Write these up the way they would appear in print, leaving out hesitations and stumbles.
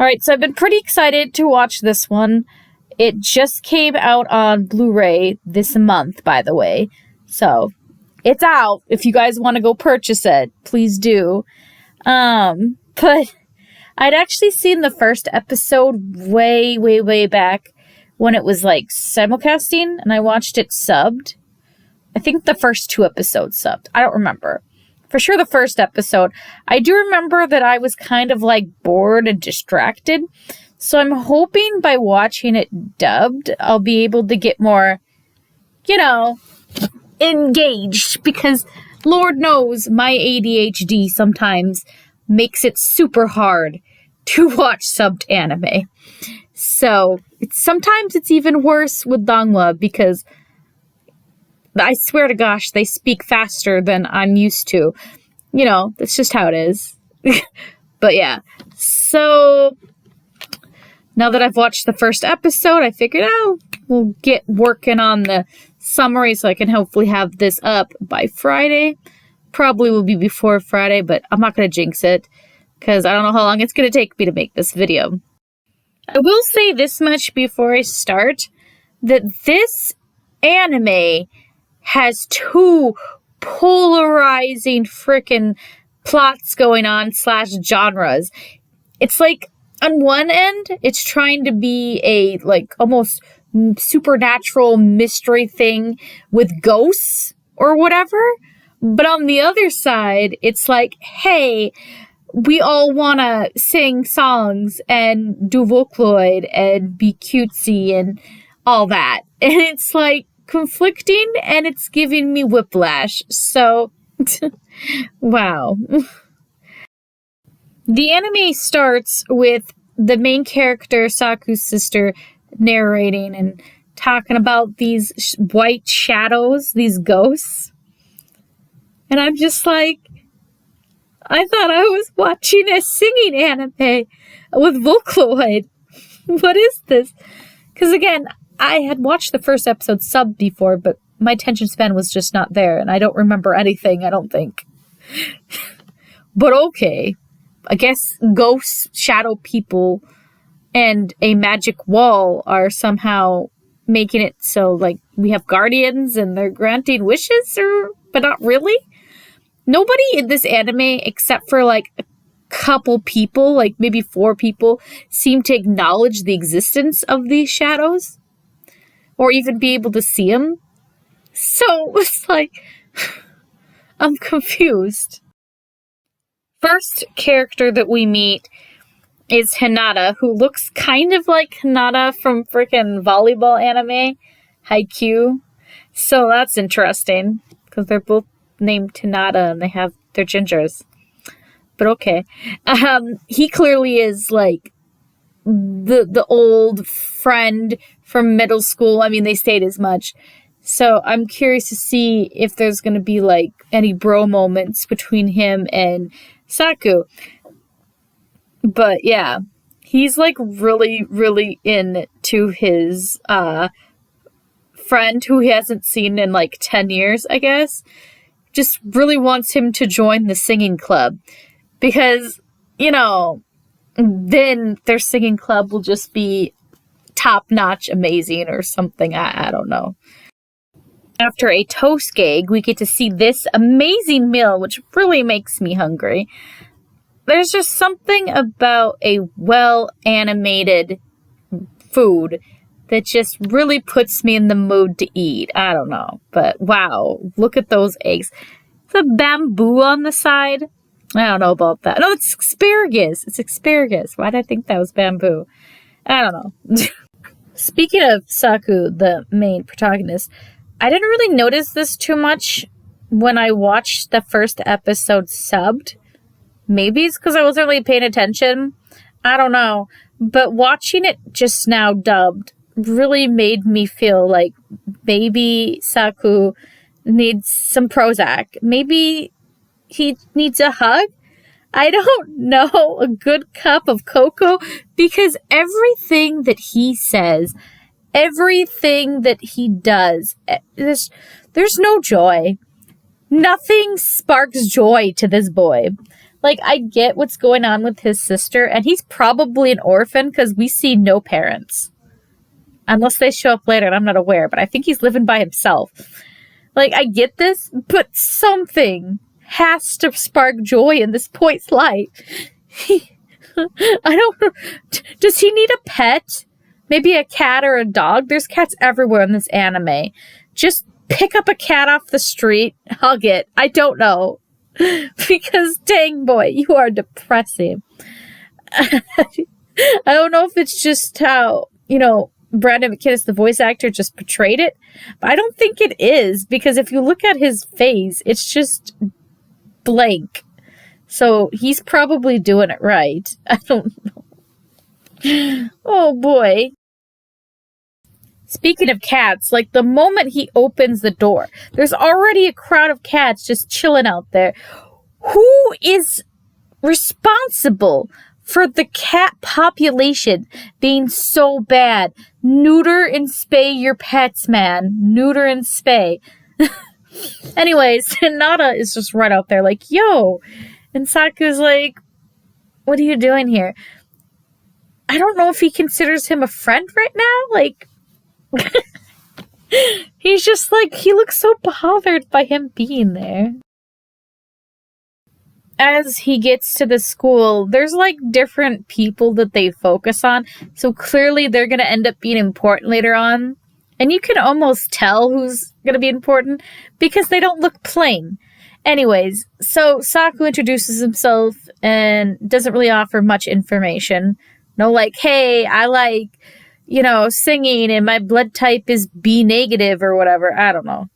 Alright, so I've been pretty excited to watch this one. It just came out on Blu-ray this month, by the way. So, it's out. If you guys want to go purchase it, please do. But I'd actually seen the first episode way back when it was like simulcasting, and I watched it subbed. I think the first 2 episodes subbed. I don't remember. For sure the first episode. I do remember that I was kind of like bored and distracted. So I'm hoping by watching it dubbed, I'll be able to get more, engaged. Because Lord knows my ADHD sometimes makes it super hard to watch subbed anime. So sometimes it's even worse with Donghua because I swear to gosh, they speak faster than I'm used to. That's just how it is. But yeah, so now that I've watched the first episode, I figured, we'll get working on the summary so I can hopefully have this up by Friday. Probably will be before Friday, but I'm not going to jinx it because I don't know how long it's going to take me to make this video. I will say this much before I start, that this anime has 2 polarizing freaking plots going on / genres. It's like, on one end, it's trying to be a, like, almost supernatural mystery thing with ghosts or whatever. But on the other side, it's like, hey, we all want to sing songs and do Vocaloid and be cutesy and all that. And it's like conflicting and it's giving me whiplash. So, wow. The anime starts with the main character, Saku's sister, narrating and talking about these white shadows, these ghosts. And I'm just like, I thought I was watching a singing anime with Vocaloid. What is this? Because again, I had watched the first episode subbed before, but my attention span was just not there, and I don't remember anything, I don't think. But okay. I guess ghosts, shadow people, and a magic wall are somehow making it so, like, we have guardians and they're granting wishes, but not really. Nobody in this anime, except for, like, a couple people, like maybe 4 people, seem to acknowledge the existence of these shadows, or even be able to see them. So, it's like, I'm confused. First character that we meet is Hinata, who looks kind of like Hinata from freaking volleyball anime, Haikyuu. So that's interesting, because they're both named Hinata and they have their gingers. But okay. He clearly is like the old friend from middle school. I mean, they stayed as much. So I'm curious to see if there's going to be like any bro moments between him and Saku. But yeah, he's like really into his friend who he hasn't seen in like 10 years, I guess. Just really wants him to join the singing club. Because, then their singing club will just be top-notch amazing or something. I don't know. After a toast gig, we get to see this amazing meal, which really makes me hungry. There's just something about a well-animated food that just really puts me in the mood to eat. I don't know. But wow, look at those eggs. The bamboo on the side. I don't know about that. No, it's asparagus. It's asparagus. Why did I think that was bamboo? I don't know. Speaking of Saku, the main protagonist, I didn't really notice this too much when I watched the first episode subbed. Maybe it's because I wasn't really paying attention. I don't know. But watching it just now dubbed really made me feel like maybe Saku needs some Prozac. Maybe he needs a hug. I don't know, a good cup of cocoa, because everything that he says, everything that he does, there's no joy. Nothing sparks joy to this boy. Like, I get what's going on with his sister, and he's probably an orphan because we see no parents. Unless they show up later and I'm not aware, but I think he's living by himself. Like, I get this, but something has to spark joy in this boy's life. I don't know. Does he need a pet? Maybe a cat or a dog? There's cats everywhere in this anime. Just pick up a cat off the street, hug it. I don't know. Because, dang boy, you are depressing. I don't know if it's just how, Brandon McKinnis, the voice actor, just portrayed it. But I don't think it is, because if you look at his face, it's just blank. So he's probably doing it right. I don't know. Oh boy. Speaking of cats, like the moment he opens the door, there's already a crowd of cats just chilling out there. Who is responsible for the cat population being so bad? Neuter and spay your pets, man. Neuter and spay. Anyways, Hinata is just right out there like, yo. And Saku's like, what are you doing here? I don't know if he considers him a friend right now. Like, he's just like, he looks so bothered by him being there. As he gets to the school, there's like different people that they focus on. So clearly they're going to end up being important later on. And you can almost tell who's going to be important because they don't look plain. Anyways, so Saku introduces himself and doesn't really offer much information. No, like, hey, I like, singing and my blood type is B negative or whatever. I don't know.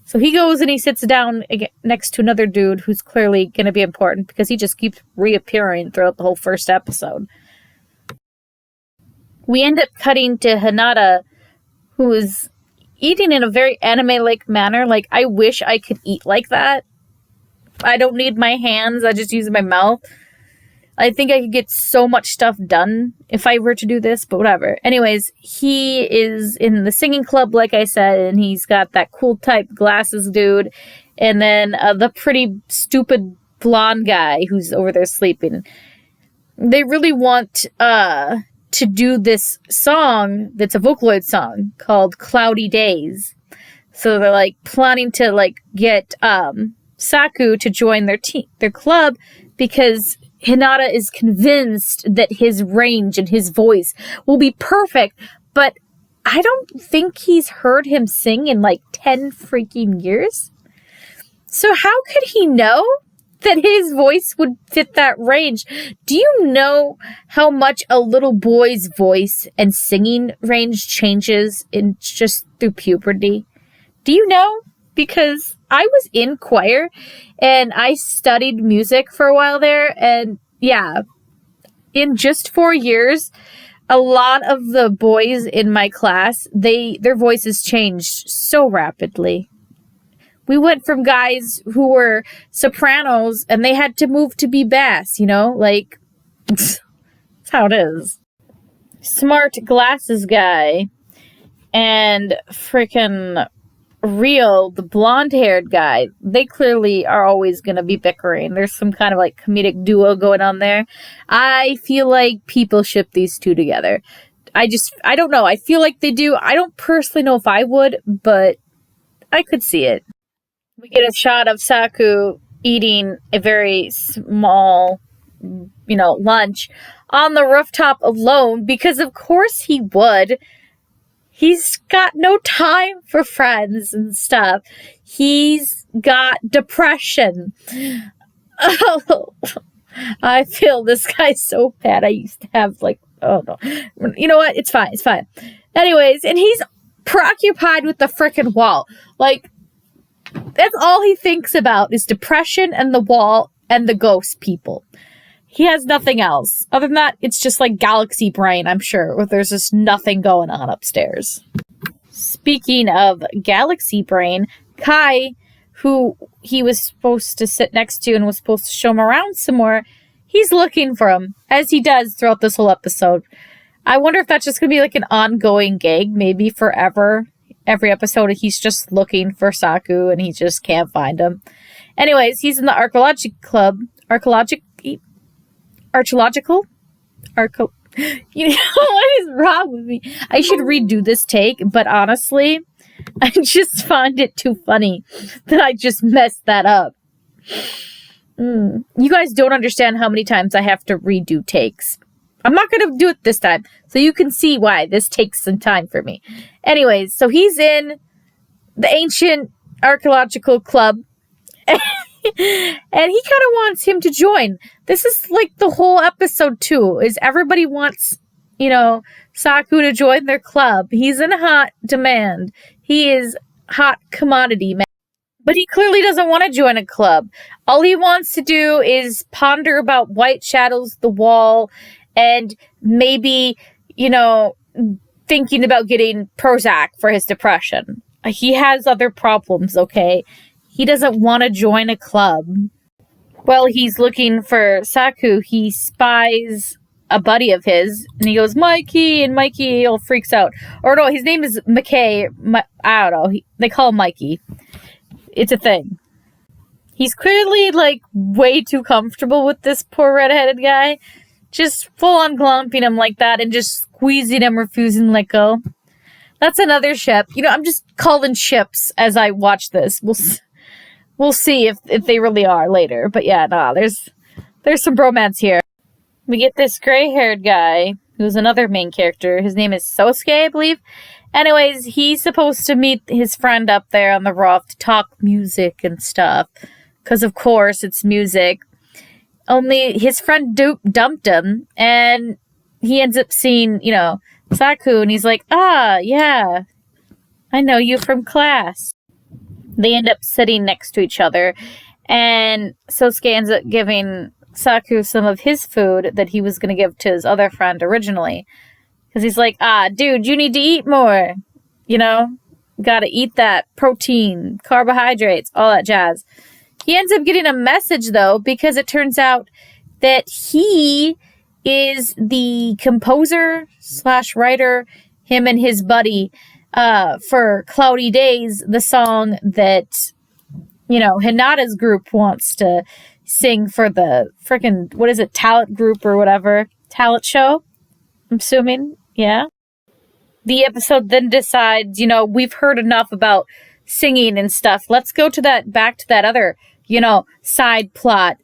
So he goes and he sits down next to another dude who's clearly going to be important because he just keeps reappearing throughout the whole first episode. We end up cutting to Hinata, who is eating in a very anime-like manner. Like, I wish I could eat like that. I don't need my hands. I just use my mouth. I think I could get so much stuff done if I were to do this, but whatever. Anyways, he is in the singing club, like I said, and he's got that cool type glasses dude, and then the pretty stupid blonde guy who's over there sleeping. They really want to do this song that's a Vocaloid song called Cloudy Days. So they're like planning to like get Saku to join their club because Hinata is convinced that his range and his voice will be perfect, but I don't think he's heard him sing in like 10 freaking years. So how could he know that his voice would fit that range? Do you know how much a little boy's voice and singing range changes in just through puberty? Do you know? Because I was in choir and I studied music for a while there, and yeah, in just 4 years, a lot of the boys in my class, their voices changed so rapidly. We went from guys who were sopranos and they had to move to be bass, like, that's how it is. Smart glasses guy and frickin' Rio, the blonde-haired guy, they clearly are always going to be bickering. There's some kind of like comedic duo going on there. I feel like people ship these two together. I don't know. I feel like they do. I don't personally know if I would, but I could see it. We get a shot of Saku eating a very small, lunch on the rooftop alone because of course he would. He's got no time for friends and stuff. He's got depression. Oh, I feel this guy's so bad. I used to have oh no. You know what? It's fine. It's fine. Anyways, and he's preoccupied with the frickin' wall. Like, that's all he thinks about is depression and the wall and the ghost people. He has nothing else. Other than that, it's just like galaxy brain, I'm sure, where there's just nothing going on upstairs. Speaking of galaxy brain, Kai, who he was supposed to sit next to and was supposed to show him around some more, he's looking for him, as he does throughout this whole episode. I wonder if that's just going to be like an ongoing gag, maybe forever. Every episode, he's just looking for Saku and he just can't find him. Anyways, he's in the archaeology club, archaeological? You know, what is wrong with me? I should redo this take, but honestly, I just find it too funny that I just messed that up. You guys don't understand how many times I have to redo takes. I'm not going to do it this time, so you can see why this takes some time for me. Anyways, so he's in the ancient archaeological club, and he kind of wants him to join. This is like the whole episode too, is everybody wants, Saku to join their club. He's in hot demand. He is hot commodity, man. But he clearly doesn't want to join a club. All he wants to do is ponder about white shadows, the wall, and maybe, thinking about getting Prozac for his depression. He has other problems, okay? He doesn't want to join a club. While he's looking for Saku, he spies a buddy of his, and he goes, Mikey, and Mikey all freaks out. Or no, his name is McKay. I don't know. They call him Mikey. It's a thing. He's clearly, way too comfortable with this poor redheaded guy. Just full-on glomping him like that and just squeezing him, refusing to let go. That's another ship. I'm just calling ships as I watch this. We'll see if they really are later. But yeah, there's some bromance here. We get this gray-haired guy, who's another main character. His name is Sosuke, I believe. Anyways, he's supposed to meet his friend up there on the roof to talk music and stuff. Because, of course, it's music. Only his friend dumped him, and he ends up seeing, Saku, and he's like, yeah, I know you from class. They end up sitting next to each other, and Sosuke ends up giving Saku some of his food that he was going to give to his other friend originally. Because he's like, dude, you need to eat more. Gotta eat that protein, carbohydrates, all that jazz. He ends up getting a message, though, because it turns out that he is the composer / writer, him and his buddy, for Cloudy Days, the song that, Hinata's group wants to sing for the frickin', what is it, talent group or whatever, talent show, I'm assuming, yeah. The episode then decides, we've heard enough about singing and stuff. Let's go back to that other, side plot.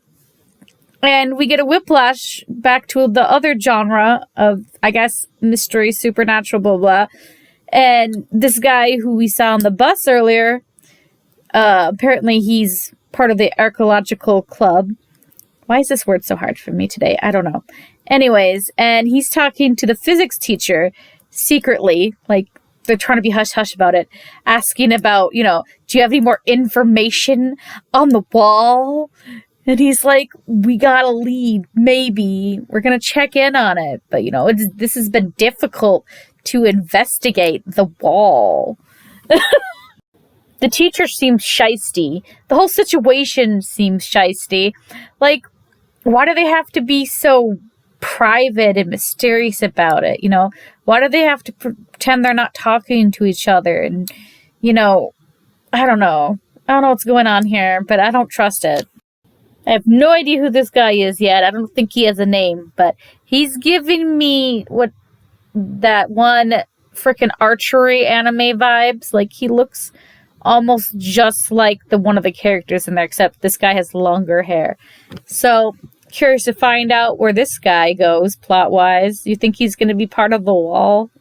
And we get a whiplash back to the other genre of, I guess, mystery, supernatural, blah, blah. And this guy who we saw on the bus earlier, apparently he's part of the archaeological club. Why is this word so hard for me today? I don't know. Anyways, and he's talking to the physics teacher secretly, they're trying to be hush-hush about it, asking about, do you have any more information on the wall? And he's like, we got a lead, maybe. We're going to check in on it. But, this has been difficult to investigate the wall. The teacher seems shysty. The whole situation seems shysty. Why do they have to be so private and mysterious about it? Why do they have to pretend they're not talking to each other? And, I don't know. I don't know what's going on here, but I don't trust it. I have no idea who this guy is yet. I don't think he has a name, but he's giving me that one freaking archery anime vibes. He looks almost just like one of the characters in there, except this guy has longer hair. So, curious to find out where this guy goes plot-wise. Do you think he's going to be part of the wall?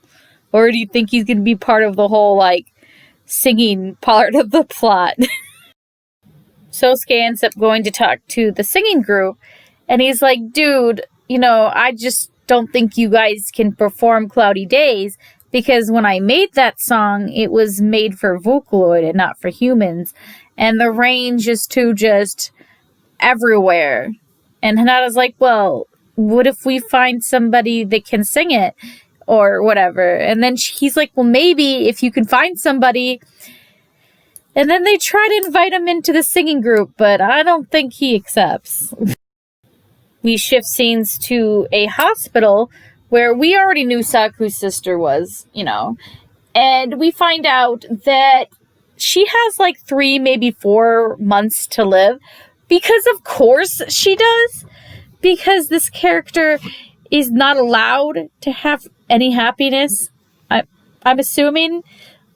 Or do you think he's going to be part of the whole, singing part of the plot? Sosuke ends up going to talk to the singing group, and he's like, dude, I just don't think you guys can perform Cloudy Days, because when I made that song, it was made for Vocaloid and not for humans, and the range is too just everywhere. And Hinata's like, well, what if we find somebody that can sing it? Or whatever. And then he's like, well, maybe if you can find somebody. And then they try to invite him into the singing group, but I don't think he accepts. We shift scenes to a hospital where we already knew Saku's sister was, And we find out that she has 3, maybe 4 months to live. because of course she does. Because this character is not allowed to have any happiness. I'm assuming,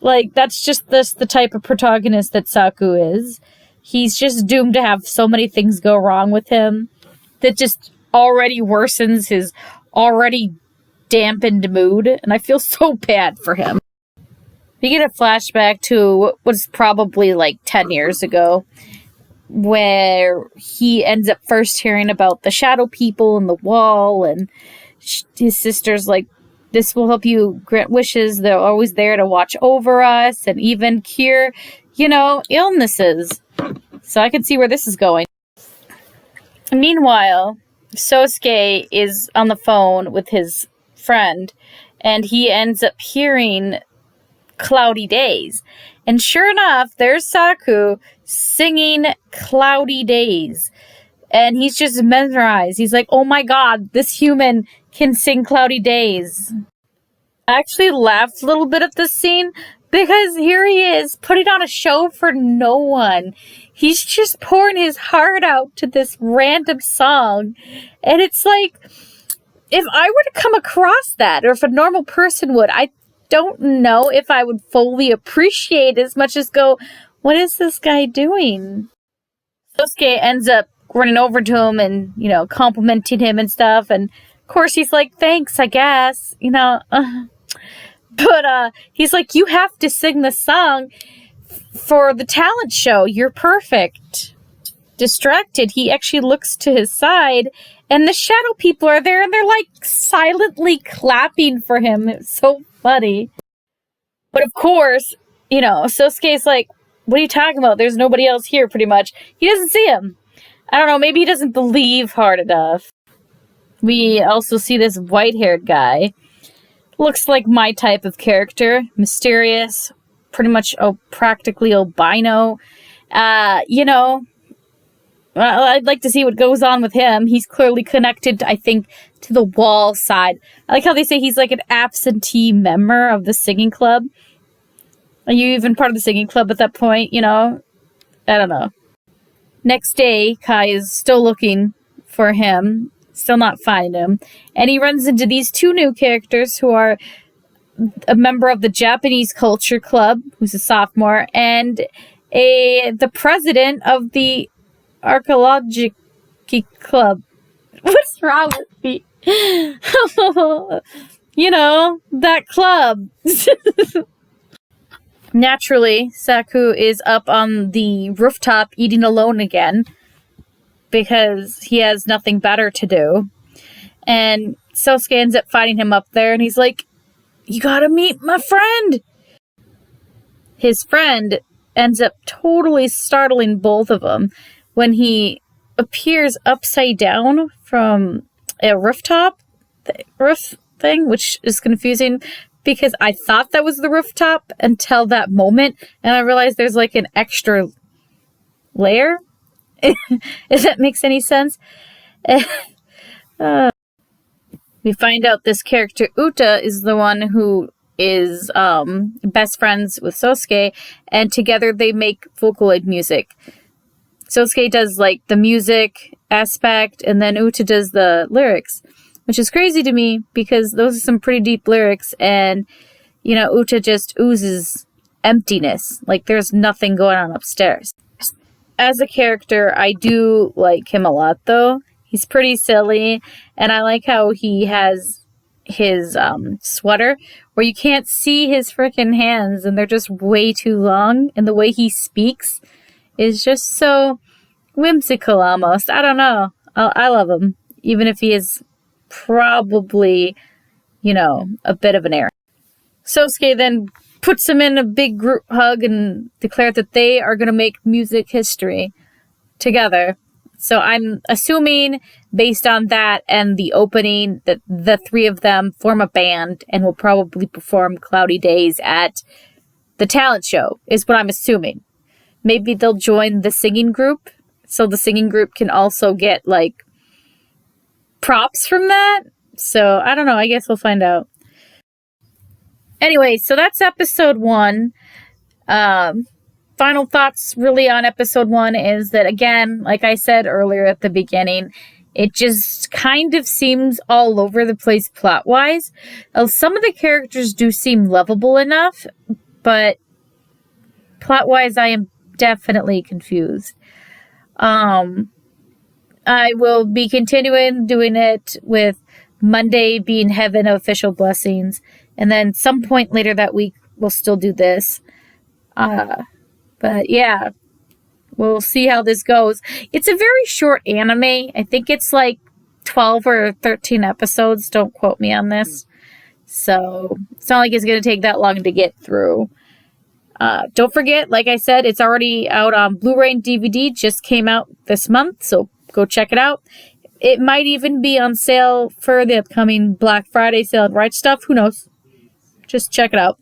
like, that's just the type of protagonist that Saku is. He's just doomed to have so many things go wrong with him that just already worsens his already dampened mood, and I feel so bad for him. We get a flashback to what was probably like 10 years ago, where he ends up first hearing about the shadow people in the wall, and his sister's like, this will help you grant wishes. They're always there to watch over us and even cure, illnesses. So I can see where this is going. Meanwhile, Sosuke is on the phone with his friend, and he ends up hearing Cloudy Days. And sure enough, there's Saku singing Cloudy Days. And he's just mesmerized. He's like, oh my god, this human can sing Cloudy Days. I actually laughed a little bit at this scene because here he is putting on a show for no one. He's just pouring his heart out to this random song. And it's like, if I were to come across that, or if a normal person would, I don't know if I would fully appreciate as much as go, what is this guy doing? Sosuke ends up running over to him and, complimenting him and stuff. And of course he's like, thanks, I guess, But he's like, you have to sing the song for the talent show. You're perfect. Distracted, he actually looks to his side, and the shadow people are there, and they're like silently clapping for him. It's so funny. But of course, Sosuke's like, what are you talking about? There's nobody else here, pretty much. He doesn't see him. I don't know, maybe he doesn't believe hard enough. We also see this white-haired guy. Looks like my type of character. Mysterious. Pretty much practically albino. I'd like to see what goes on with him. He's clearly connected, I think, to the wall side. I like how they say he's like an absentee member of the singing club. Are you even part of the singing club at that point? I don't know. Next day, Kai is still looking for him, still not finding him, and he runs into these two new characters who are a member of the Japanese Culture Club, who's a sophomore, and the president of the Archaeology Club. What's wrong with me? That club. Naturally, Saku is up on the rooftop eating alone again because he has nothing better to do. And Sosuke ends up finding him up there, and he's like, you gotta meet my friend! His friend ends up totally startling both of them when he appears upside down from a roof thing, which is confusing because I thought that was the rooftop until that moment, and I realized there's like an extra layer. If that makes any sense. We find out this character, Uta, is the one who is best friends with Sosuke, and together they make Vocaloid music. Sosuke does like the music aspect, and then Uta does the lyrics, which is crazy to me because those are some pretty deep lyrics, and Uta just oozes emptiness. Like there's nothing going on upstairs. As a character, I do like him a lot, though. He's pretty silly, and I like how he has his sweater where you can't see his freaking hands, and they're just way too long, and the way he speaks is just so whimsical almost. I don't know. I love him, even if he is probably, a bit of an error. Sosuke then puts him in a big group hug and declared that they are going to make music history together. So I'm assuming, based on that and the opening, that the three of them form a band and will probably perform Cloudy Days at the talent show, is what I'm assuming. Maybe they'll join the singing group, so the singing group can also get, like, props from that. So, I don't know. I guess we'll find out. Anyway, so that's episode 1. final thoughts really on episode 1 is that, again, like I said earlier at the beginning, it just kind of seems all over the place plot-wise. Some of the characters do seem lovable enough, but plot-wise, I am definitely confused. I will be continuing doing it with Monday being Heaven Official Blessings, and then some point later that week, we'll still do this. But yeah, we'll see how this goes. It's a very short anime. I think it's like 12 or 13 episodes. Don't quote me on this. So it's not like it's going to take that long to get through. Don't forget, like I said, it's already out on Blu-ray and DVD. Just came out this month, so go check it out. It might even be on sale for the upcoming Black Friday sale at Right Stuff. Who knows? Just check it out.